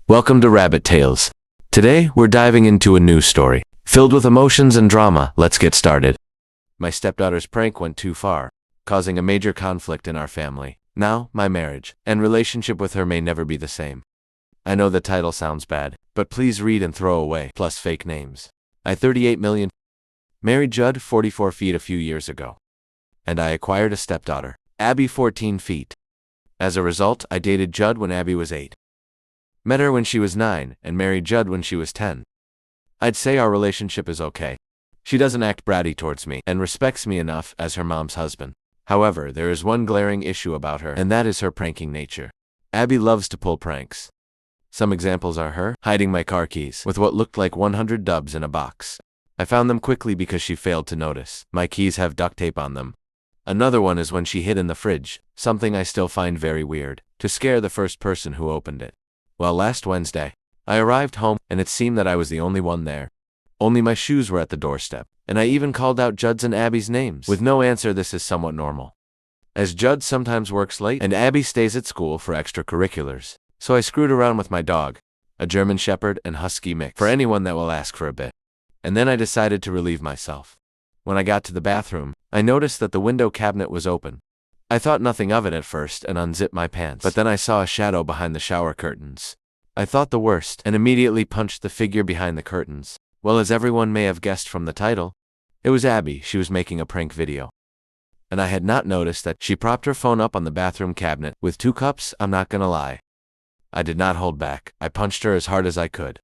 Welcome to Rabbit Tales. Today, we're diving into a new story. Filled with emotions and drama, let's get started. My stepdaughter's prank went too far, causing a major conflict in our family. Now, my marriage and relationship with her may never be the same. I know the title sounds bad, but please read and throw away, plus fake names. I 38 million. Married Judd, 44 feet a few years ago. And I acquired a stepdaughter, Abby, 14 feet. As a result, I dated Judd when Abby was 8. Met her when she was 9, and married Judd when she was 10. I'd say our relationship is okay. She doesn't act bratty towards me, and respects me enough as her mom's husband. However, there is one glaring issue about her, and that is her pranking nature. Abby loves to pull pranks. Some examples are her hiding my car keys with what looked like 100 dubs in a box. I found them quickly because she failed to notice. My keys have duct tape on them. Another one is when she hid in the fridge, something I still find very weird, to scare the first person who opened it. Well, last Wednesday, I arrived home, and it seemed that I was the only one there. Only my shoes were at the doorstep, and I even called out Judd's and Abby's names. With no answer, this is somewhat normal, as Judd sometimes works late, and Abby stays at school for extracurriculars. So I screwed around with my dog, a German Shepherd and Husky mix, for anyone that will ask for a bit. And then I decided to relieve myself. When I got to the bathroom, I noticed that the window cabinet was open. I thought nothing of it at first and unzipped my pants, but then I saw a shadow behind the shower curtains. I thought the worst and immediately punched the figure behind the curtains. Well, as everyone may have guessed from the title, it was Abby. She was making a prank video. And I had not noticed that she propped her phone up on the bathroom cabinet with 2 cups. I'm not gonna lie. I did not hold back. I punched her as hard as I could.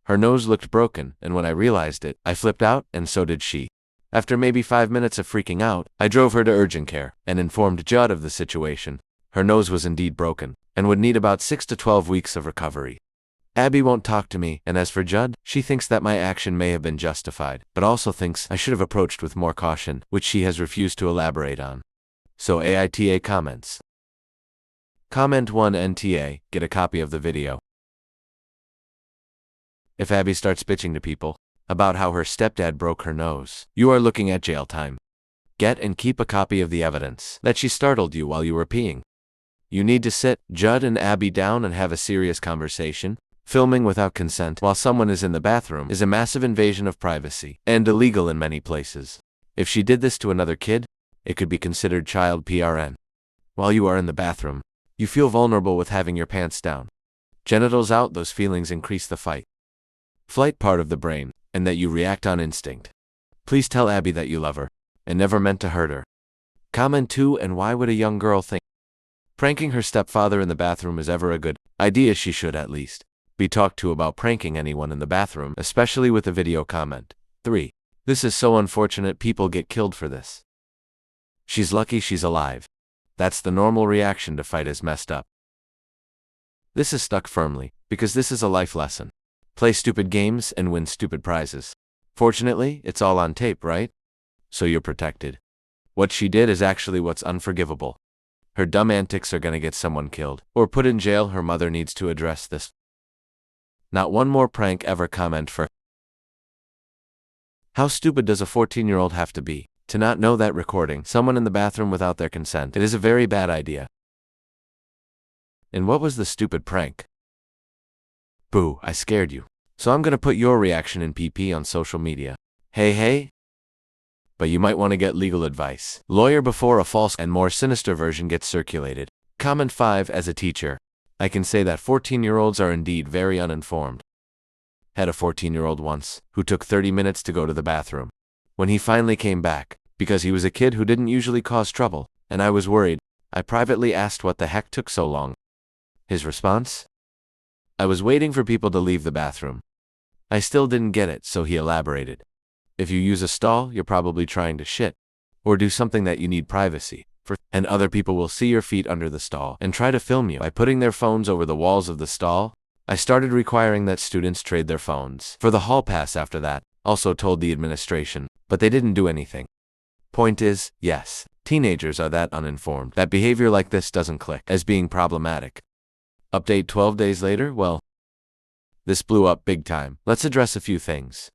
Her nose looked broken, and when I realized it, I flipped out, and so did she. After maybe 5 minutes of freaking out, I drove her to urgent care and informed Judd of the situation. Her nose was indeed broken and would need about 6 to 12 weeks of recovery. Abby won't talk to me, and as for Judd, she thinks that my action may have been justified, but also thinks I should have approached with more caution, which she has refused to elaborate on. So AITA comments. Comment 1 NTA, get a copy of the video. If Abby starts bitching to people about how her stepdad broke her nose, you are looking at jail time. Get and keep a copy of the evidence that she startled you while you were peeing. You need to sit Judd and Abby down and have a serious conversation. Filming without consent while someone is in the bathroom is a massive invasion of privacy and illegal in many places. If she did this to another kid, it could be considered child PRN. While you are in the bathroom, you feel vulnerable with having your pants down. Genitals out, those feelings increase the flight part of the brain, and that you react on instinct. Please tell Abby that you love her, and never meant to hurt her. Comment 2, and why would a young girl think pranking her stepfather in the bathroom is ever a good idea? She should at least be talked to about pranking anyone in the bathroom, especially with a video. Comment 3. This is so unfortunate, people get killed for this. She's lucky she's alive. That's the normal reaction to fight is messed up. This is stuck firmly, because this is a life lesson. Play stupid games and win stupid prizes. Fortunately, it's all on tape, right? So you're protected. What she did is actually what's unforgivable. Her dumb antics are gonna get someone killed or put in jail. Her mother needs to address this. Not one more prank ever. Comment for how stupid does a 14-year-old have to be to not know that recording someone in the bathroom without their consent it is a very bad idea? And what was the stupid prank? Boo, I scared you. So I'm gonna put your reaction in PP on social media. Hey. But you might want to get legal advice. Lawyer before a false and more sinister version gets circulated. Comment 5. As a teacher, I can say that 14-year-olds are indeed very uninformed. Had a 14-year-old once who took 30 minutes to go to the bathroom. When he finally came back, because he was a kid who didn't usually cause trouble, and I was worried, I privately asked what the heck took so long. His response? I was waiting for people to leave the bathroom. I still didn't get it, so he elaborated. If you use a stall, you're probably trying to shit, or do something that you need privacy for, and other people will see your feet under the stall and try to film you by putting their phones over the walls of the stall. I started requiring that students trade their phones for the hall pass after that, also told the administration, but they didn't do anything. Point is, yes, teenagers are that uninformed that behavior like this doesn't click as being problematic. Update 12 days later, well, this blew up big time. Let's address a few things.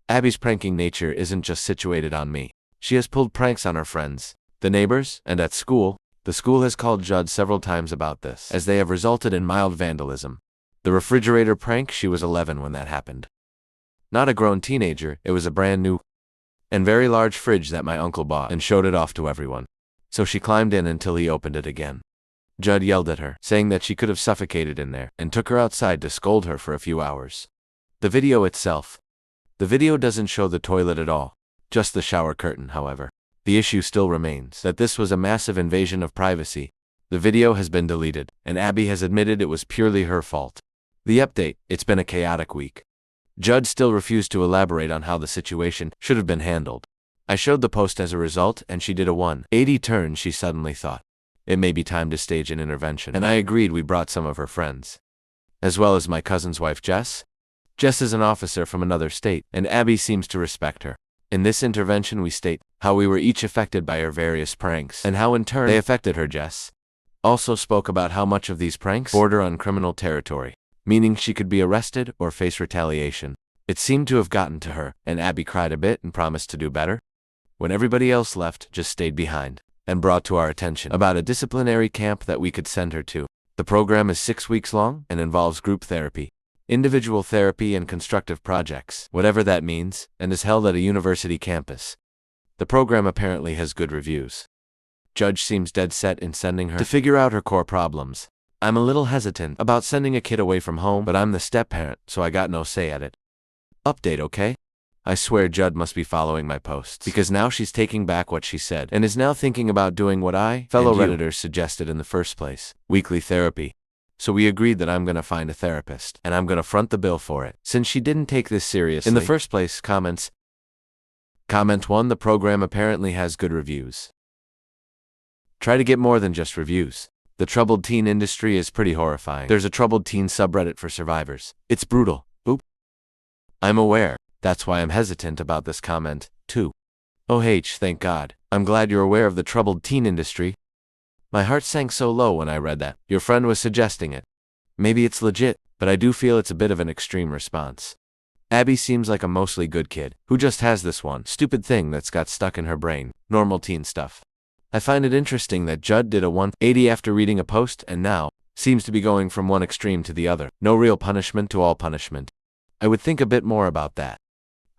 Abby's pranking nature isn't just situated on me. She has pulled pranks on her friends, the neighbors, and at school. The school has called Judd several times about this, as they have resulted in mild vandalism. The refrigerator prank, she was 11 when that happened. Not a grown teenager, it was a brand new and very large fridge that my uncle bought and showed it off to everyone. So she climbed in until he opened it again. Judd yelled at her, saying that she could have suffocated in there, and took her outside to scold her for a few hours. The video itself. The video doesn't show the toilet at all, just the shower curtain, however. The issue still remains that this was a massive invasion of privacy. The video has been deleted, and Abby has admitted it was purely her fault. The update: it's been a chaotic week. Judd still refused to elaborate on how the situation should have been handled. I showed the post as a result, and she did a 180 turn. She suddenly thought it may be time to stage an intervention, and I agreed. We brought some of her friends, as well as my cousin's wife, Jess. Jess is an officer from another state, and Abby seems to respect her. In this intervention, we state how we were each affected by her various pranks, and how in turn they affected her. Jess also spoke about how much of these pranks border on criminal territory, meaning she could be arrested or face retaliation. It seemed to have gotten to her, and Abby cried a bit and promised to do better. When everybody else left, Jess stayed behind and brought to our attention about a disciplinary camp that we could send her to. The program is 6 weeks long and involves group therapy, individual therapy, and constructive projects, whatever that means, and is held at a university campus. The program apparently has good reviews. Judge seems dead set in sending her to figure out her core problems. I'm a little hesitant about sending a kid away from home, but I'm the step-parent, so I got no say at it. Update, okay? I swear Judd must be following my posts, because now she's taking back what she said and is now thinking about doing what fellow Redditors suggested in the first place: weekly therapy. So we agreed that I'm gonna find a therapist, and I'm gonna front the bill for it, since she didn't take this seriously in the first place. Comments. Comment 1: the program apparently has good reviews. Try to get more than just reviews. The troubled teen industry is pretty horrifying. There's a troubled teen subreddit for survivors. It's brutal. Oop. I'm aware. That's why I'm hesitant about this comment, too. Thank God. I'm glad you're aware of the troubled teen industry. My heart sank so low when I read that your friend was suggesting it. Maybe it's legit, but I do feel it's a bit of an extreme response. Abby seems like a mostly good kid, who just has this one stupid thing that's got stuck in her brain, normal teen stuff. I find it interesting that Judd did a 180 after reading a post and now seems to be going from one extreme to the other. No real punishment to all punishment. I would think a bit more about that.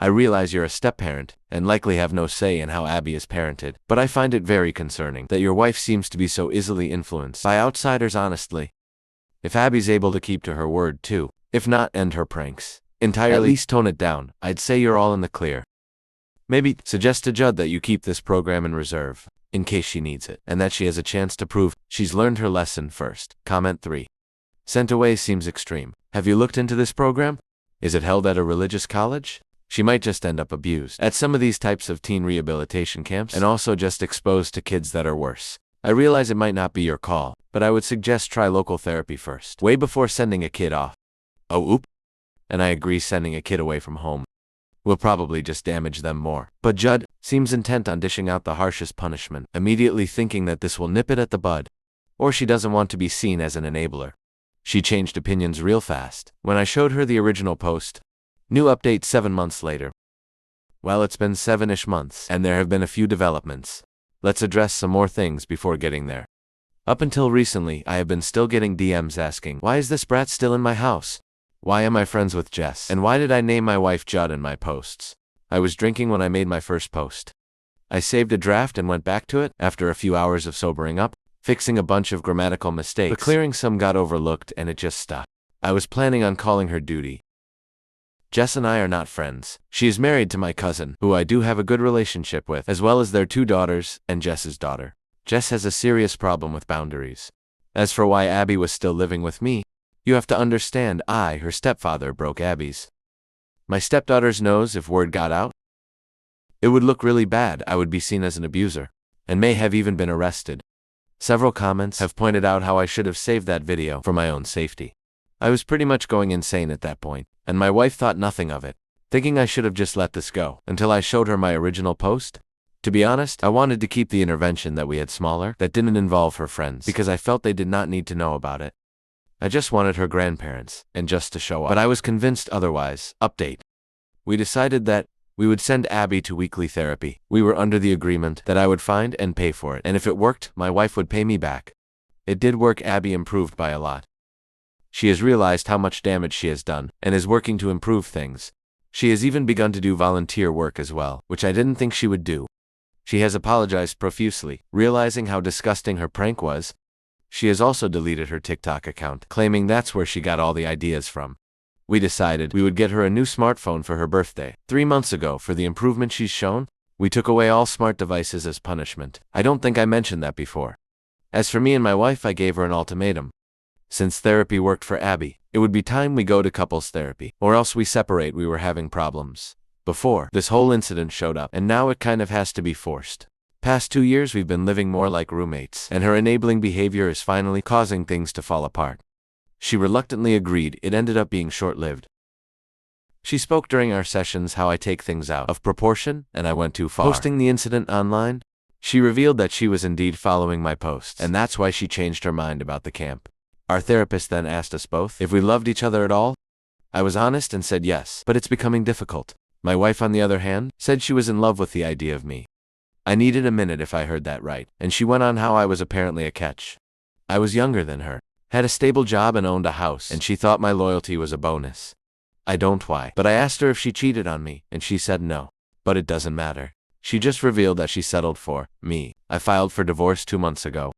I realize you're a step-parent and likely have no say in how Abby is parented, but I find it very concerning that your wife seems to be so easily influenced by outsiders. Honestly, if Abby's able to keep to her word too, if not end her pranks entirely, at least tone it down, I'd say you're all in the clear. Maybe suggest to Judd that you keep this program in reserve, in case she needs it, and that she has a chance to prove she's learned her lesson first. Comment 3. Sent away seems extreme. Have you looked into this program? Is it held at a religious college? She might just end up abused at some of these types of teen rehabilitation camps, and also just exposed to kids that are worse. I realize it might not be your call, but I would suggest try local therapy first, way before sending a kid off. Oop. And I agree, sending a kid away from home will probably just damage them more. But Judd seems intent on dishing out the harshest punishment, immediately thinking that this will nip it at the bud. Or she doesn't want to be seen as an enabler. She changed opinions real fast when I showed her the original post. New update 7 months later. Well, it's been 7-ish months, and there have been a few developments. Let's address some more things before getting there. Up until recently, I have been still getting DMs asking, why is this brat still in my house? Why am I friends with Jess? And why did I name my wife Judd in my posts? I was drinking when I made my first post. I saved a draft and went back to it after a few hours of sobering up, fixing a bunch of grammatical mistakes, but clearing some got overlooked and it just stopped. I was planning on calling her Duty. Jess and I are not friends. She is married to my cousin, who I do have a good relationship with, as well as their 2 daughters, and Jess's daughter. Jess has a serious problem with boundaries. As for why Abby was still living with me, you have to understand I, her stepfather, broke Abby's. My stepdaughter's nose. If word got out, it would look really bad. I would be seen as an abuser, and may have even been arrested. Several comments have pointed out how I should have saved that video for my own safety. I was pretty much going insane at that point, and my wife thought nothing of it, thinking I should have just let this go until I showed her my original post. To be honest, I wanted to keep the intervention that we had smaller, that didn't involve her friends, because I felt they did not need to know about it. I just wanted her grandparents, and just to show up. But I was convinced otherwise. Update. We decided that we would send Abby to weekly therapy. We were under the agreement that I would find and pay for it, and if it worked, my wife would pay me back. It did work. Abby improved by a lot. She has realized how much damage she has done, and is working to improve things. She has even begun to do volunteer work as well, which I didn't think she would do. She has apologized profusely, realizing how disgusting her prank was. She has also deleted her TikTok account, claiming that's where she got all the ideas from. We decided we would get her a new smartphone for her birthday 3 months ago for the improvement she's shown. We took away all smart devices as punishment. I don't think I mentioned that before. As for me and my wife, I gave her an ultimatum. Since therapy worked for Abby, it would be time we go to couples therapy, or else we separate. We were having problems before this whole incident showed up, and now it kind of has to be forced. Past 2 years we've been living more like roommates, and her enabling behavior is finally causing things to fall apart. She reluctantly agreed. It ended up being short-lived. She spoke during our sessions how I take things out of proportion, and I went too far. Posting the incident online, she revealed that she was indeed following my posts, and that's why she changed her mind about the camp. Our therapist then asked us both if we loved each other at all. I was honest and said yes, but it's becoming difficult. My wife, on the other hand, said she was in love with the idea of me. I needed a minute if I heard that right, and she went on how I was apparently a catch. I was younger than her, had a stable job and owned a house, and she thought my loyalty was a bonus. I don't why, but I asked her if she cheated on me, and she said no. But it doesn't matter. She just revealed that she settled for me. I filed for divorce 2 months ago.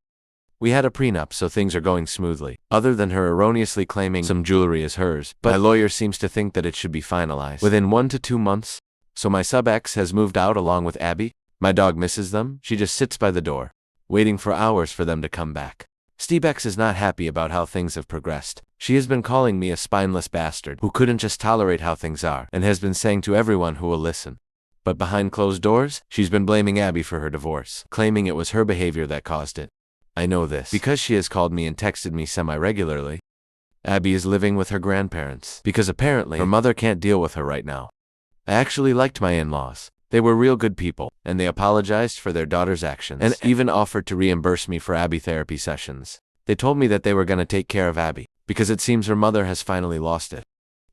We had a prenup, so things are going smoothly, other than her erroneously claiming some jewelry is hers, but my lawyer seems to think that it should be finalized within 1 to 2 months. So my sub-ex has moved out along with Abby. My dog misses them. She just sits by the door, waiting for hours for them to come back. Stepdaughter is not happy about how things have progressed. She has been calling me a spineless bastard who couldn't just tolerate how things are, and has been saying to everyone who will listen. But behind closed doors, she's been blaming Abby for her divorce, claiming it was her behavior that caused it. I know this because she has called me and texted me semi-regularly. Abby is living with her grandparents because apparently her mother can't deal with her right now. I actually liked my in-laws. They were real good people, and they apologized for their daughter's actions and even offered to reimburse me for Abby therapy sessions. They told me that they were going to take care of Abby because it seems her mother has finally lost it.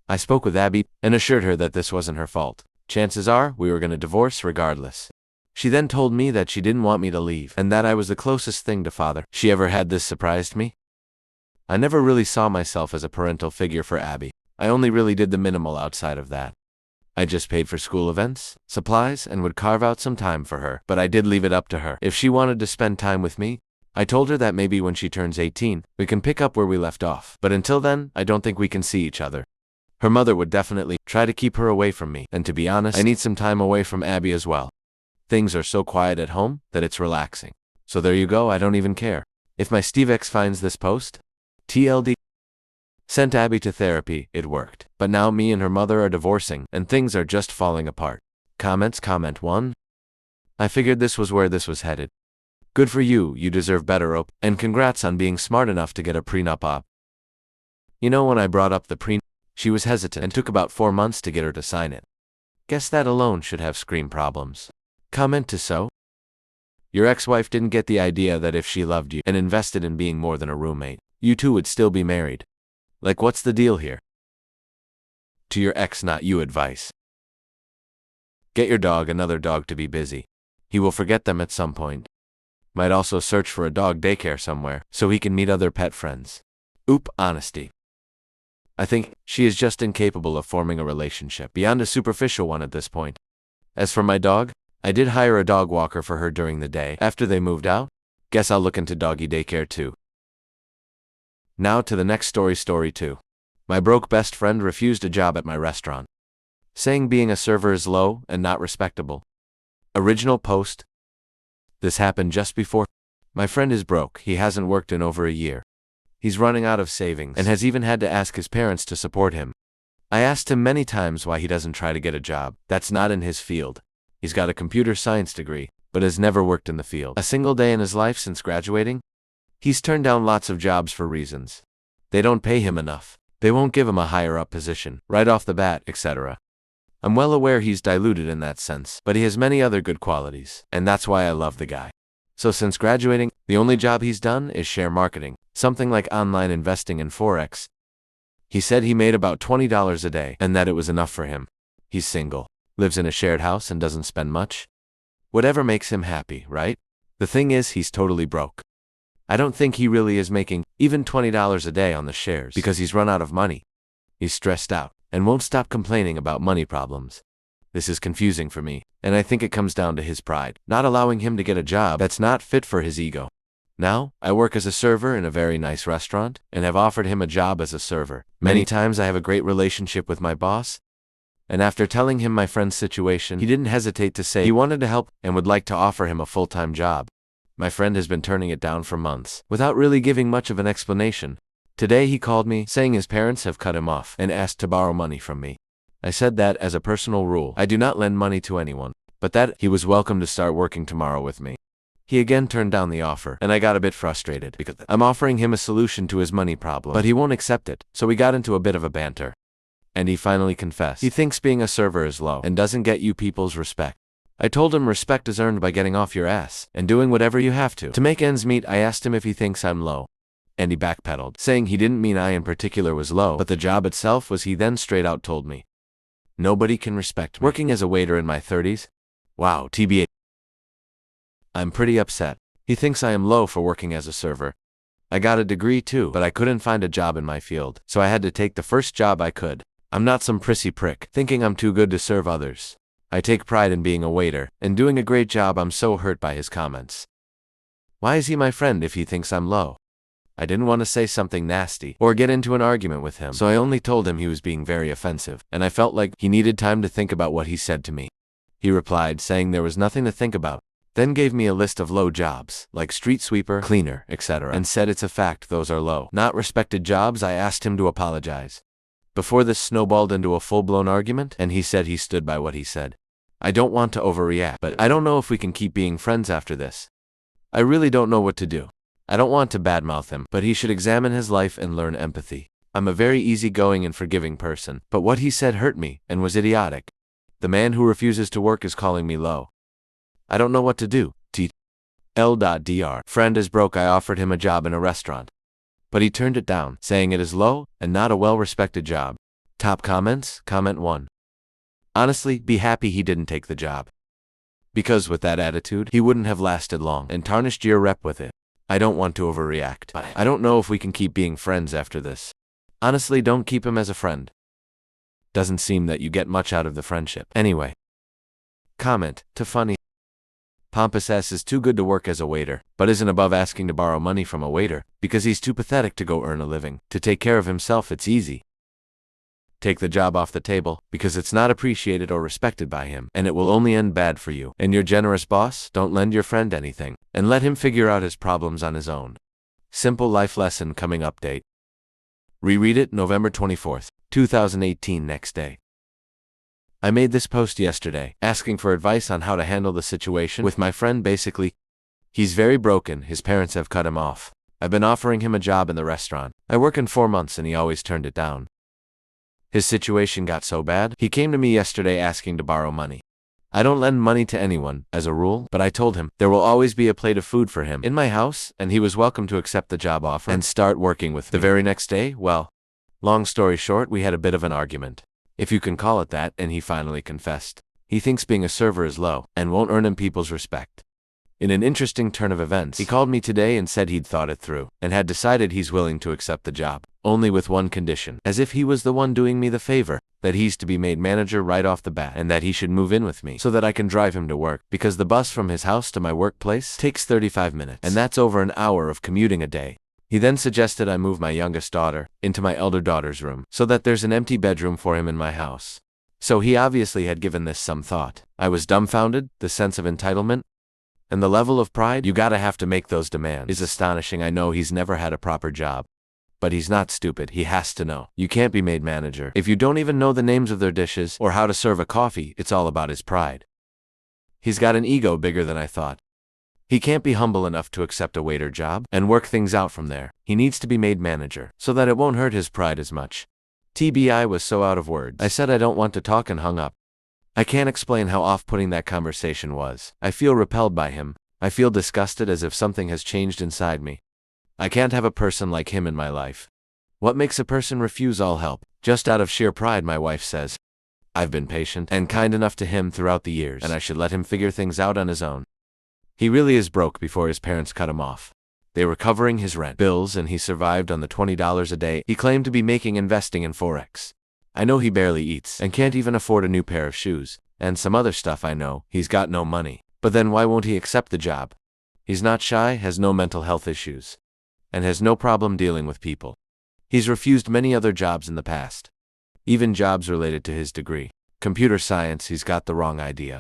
I spoke with Abby and assured her that this wasn't her fault. Chances are we were going to divorce regardless. She then told me that she didn't want me to leave and that I was the closest thing to father she ever had. This surprised me. I never really saw myself as a parental figure for Abby. I only really did the minimal outside of that. I just paid for school events, supplies, and would carve out some time for her, but I did leave it up to her if she wanted to spend time with me. I told her that maybe when she turns 18, we can pick up where we left off, but until then, I don't think we can see each other. Her mother would definitely try to keep her away from me, and to be honest, I need some time away from Abby as well. Things are so quiet at home that it's relaxing. So there you go, I don't even care if my Stepdaughter finds this post. TLD. Sent Abby to therapy, it worked. But now me and her mother are divorcing, and things are just falling apart. Comments. Comment 1. I figured this was where this was headed. Good for you, you deserve better, and congrats on being smart enough to get a prenup op. You know, when I brought up the prenup, she was hesitant and took about 4 months to get her to sign it. Guess that alone should have screen problems. Comment 2. So? Your ex-wife didn't get the idea that if she loved you and invested in being more than a roommate, you two would still be married. Like, what's the deal here? To your ex, not you advice. Get your dog another dog to be busy. He will forget them at some point. Might also search for a dog daycare somewhere so he can meet other pet friends. Honesty. I think she is just incapable of forming a relationship beyond a superficial one at this point. As for my dog, I did hire a dog walker for her during the day after they moved out. Guess I'll look into doggy daycare too. Now to the next story. Story 2. My broke best friend refused a job at my restaurant, saying being a server is low and not respectable. Original post. This happened just before. My friend is broke. He hasn't worked in over a year. He's running out of savings and has even had to ask his parents to support him. I asked him many times why he doesn't try to get a job that's not in his field. He's got a computer science degree, but has never worked in the field a single day in his life since graduating. He's turned down lots of jobs for reasons. They don't pay him enough. They won't give him a higher up position, right off the bat, etc. I'm well aware he's diluted in that sense, but he has many other good qualities, and that's why I love the guy. So since graduating, the only job he's done is share marketing, something like online investing in Forex. He said he made about $20 a day, and that it was enough for him. He's single, lives in a shared house and doesn't spend much. Whatever makes him happy, right? The thing is, he's totally broke. I don't think he really is making even $20 a day on the shares, because he's run out of money. He's stressed out and won't stop complaining about money problems. This is confusing for me, and I think it comes down to his pride, not allowing him to get a job that's not fit for his ego. Now, I work as a server in a very nice restaurant, and have offered him a job as a server. Many times I have a great relationship with my boss, and after telling him my friend's situation, he didn't hesitate to say he wanted to help and would like to offer him a full-time job. My friend has been turning it down for months, without really giving much of an explanation. Today he called me, saying his parents have cut him off, and asked to borrow money from me. I said that, as a personal rule, I do not lend money to anyone, but that he was welcome to start working tomorrow with me. He again turned down the offer, and I got a bit frustrated, because I'm offering him a solution to his money problem, but he won't accept it, so we got into a bit of a banter. And he finally confessed. He thinks being a server is low, and doesn't get you people's respect. I told him respect is earned by getting off your ass, and doing whatever you have to make ends meet. I asked him if he thinks I'm low, and he backpedaled, saying he didn't mean I in particular was low, but the job itself was. He then straight out told me, nobody can respect me. Working as a waiter in my 30s? Wow, TBA. I'm pretty upset. He thinks I am low for working as a server. I got a degree too, but I couldn't find a job in my field, so I had to take the first job I could. I'm not some prissy prick, thinking I'm too good to serve others. I take pride in being a waiter, and doing a great job. I'm so hurt by his comments. Why is he my friend if he thinks I'm low? I didn't want to say something nasty, or get into an argument with him, so I only told him he was being very offensive, and I felt like he needed time to think about what he said to me. He replied, saying there was nothing to think about, then gave me a list of low jobs, like street sweeper, cleaner, etc., and said it's a fact those are low, not respected jobs. I asked him to apologize. Before this snowballed into a full-blown argument, and he said he stood by what he said. I don't want to overreact, but I don't know if we can keep being friends after this. I really don't know what to do. I don't want to badmouth him, but he should examine his life and learn empathy. I'm a very easygoing and forgiving person, but what he said hurt me, and was idiotic. The man who refuses to work is calling me low. I don't know what to do. L.Dr. Friend is broke. I offered him a job in a restaurant, but he turned it down, saying it is low, and not a well-respected job. Top comments? Comment 1. Honestly, be happy he didn't take the job. Because with that attitude, he wouldn't have lasted long, and tarnished your rep with it. I don't want to overreact. I don't know if we can keep being friends after this. Honestly, don't keep him as a friend. Doesn't seem that you get much out of the friendship. Anyway. Comment, too funny. Pompous ass is too good to work as a waiter, but isn't above asking to borrow money from a waiter, because he's too pathetic to go earn a living. To take care of himself, it's easy. Take the job off the table, because it's not appreciated or respected by him, and it will only end bad for you. And your generous boss, don't lend your friend anything, and let him figure out his problems on his own. Simple life lesson coming update. Reread it November 24th, 2018 next day. I made this post yesterday, asking for advice on how to handle the situation with my friend. Basically, he's very broken, his parents have cut him off. I've been offering him a job in the restaurant. I work in 4 months and he always turned it down. His situation got so bad, he came to me yesterday asking to borrow money. I don't lend money to anyone, as a rule, but I told him there will always be a plate of food for him in my house, and he was welcome to accept the job offer and start working with me. The very next day, well, long story short, we had a bit of an argument, if you can call it that, and he finally confessed. He thinks being a server is low, and won't earn him people's respect. In an interesting turn of events, he called me today and said he'd thought it through, and had decided he's willing to accept the job, only with one condition, as if he was the one doing me the favor, that he's to be made manager right off the bat, and that he should move in with me so that I can drive him to work, because the bus from his house to my workplace takes 35 minutes, and that's over an hour of commuting a day. He then suggested I move my youngest daughter into my elder daughter's room, so that there's an empty bedroom for him in my house. So he obviously had given this some thought. I was dumbfounded. The sense of entitlement and the level of pride you gotta have to make those demands is astonishing. I know he's never had a proper job, but he's not stupid. He has to know. You can't be made manager if you don't even know the names of their dishes or how to serve a coffee. It's all about his pride. He's got an ego bigger than I thought. He can't be humble enough to accept a waiter job and work things out from there. He needs to be made manager so that it won't hurt his pride as much. TBI was so out of words. I said I don't want to talk and hung up. I can't explain how off-putting that conversation was. I feel repelled by him. I feel disgusted, as if something has changed inside me. I can't have a person like him in my life. What makes a person refuse all help? Just out of sheer pride, my wife says. I've been patient and kind enough to him throughout the years, and I should let him figure things out on his own. He really is broke before his parents cut him off. They were covering his rent, bills, and he survived on the $20 a day he claimed to be making investing in Forex. I know he barely eats and can't even afford a new pair of shoes, and some other stuff. I know he's got no money. But then why won't he accept the job? He's not shy, has no mental health issues, and has no problem dealing with people. He's refused many other jobs in the past, even jobs related to his degree. Computer science. He's got the wrong idea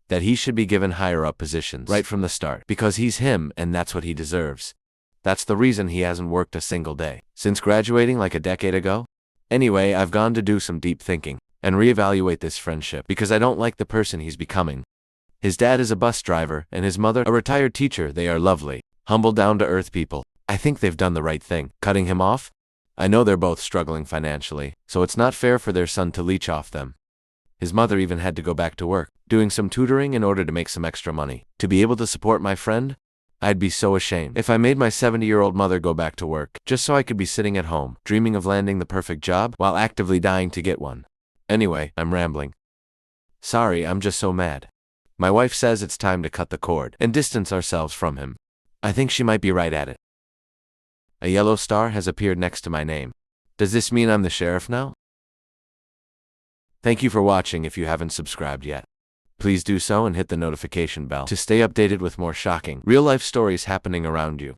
that he should be given higher-up positions right from the start because he's him and that's what he deserves. That's the reason he hasn't worked a single day since graduating like a decade ago. Anyway, I've gone to do some deep thinking and reevaluate this friendship because I don't like the person he's becoming. His dad is a bus driver and his mother a retired teacher. They are lovely, humble, down-to-earth people. I think they've done the right thing, cutting him off. I know they're both struggling financially, so it's not fair for their son to leech off them. His mother even had to go back to work, doing some tutoring in order to make some extra money, to be able to support my friend. I'd be so ashamed if I made my 70-year-old mother go back to work, just so I could be sitting at home, dreaming of landing the perfect job, while actively dying to get one. Anyway, I'm rambling. Sorry, I'm just so mad. My wife says it's time to cut the cord and distance ourselves from him. I think she might be right at it. A yellow star has appeared next to my name. Does this mean I'm the sheriff now? Thank you for watching. If you haven't subscribed yet, please do so and hit the notification bell to stay updated with more shocking, real-life stories happening around you.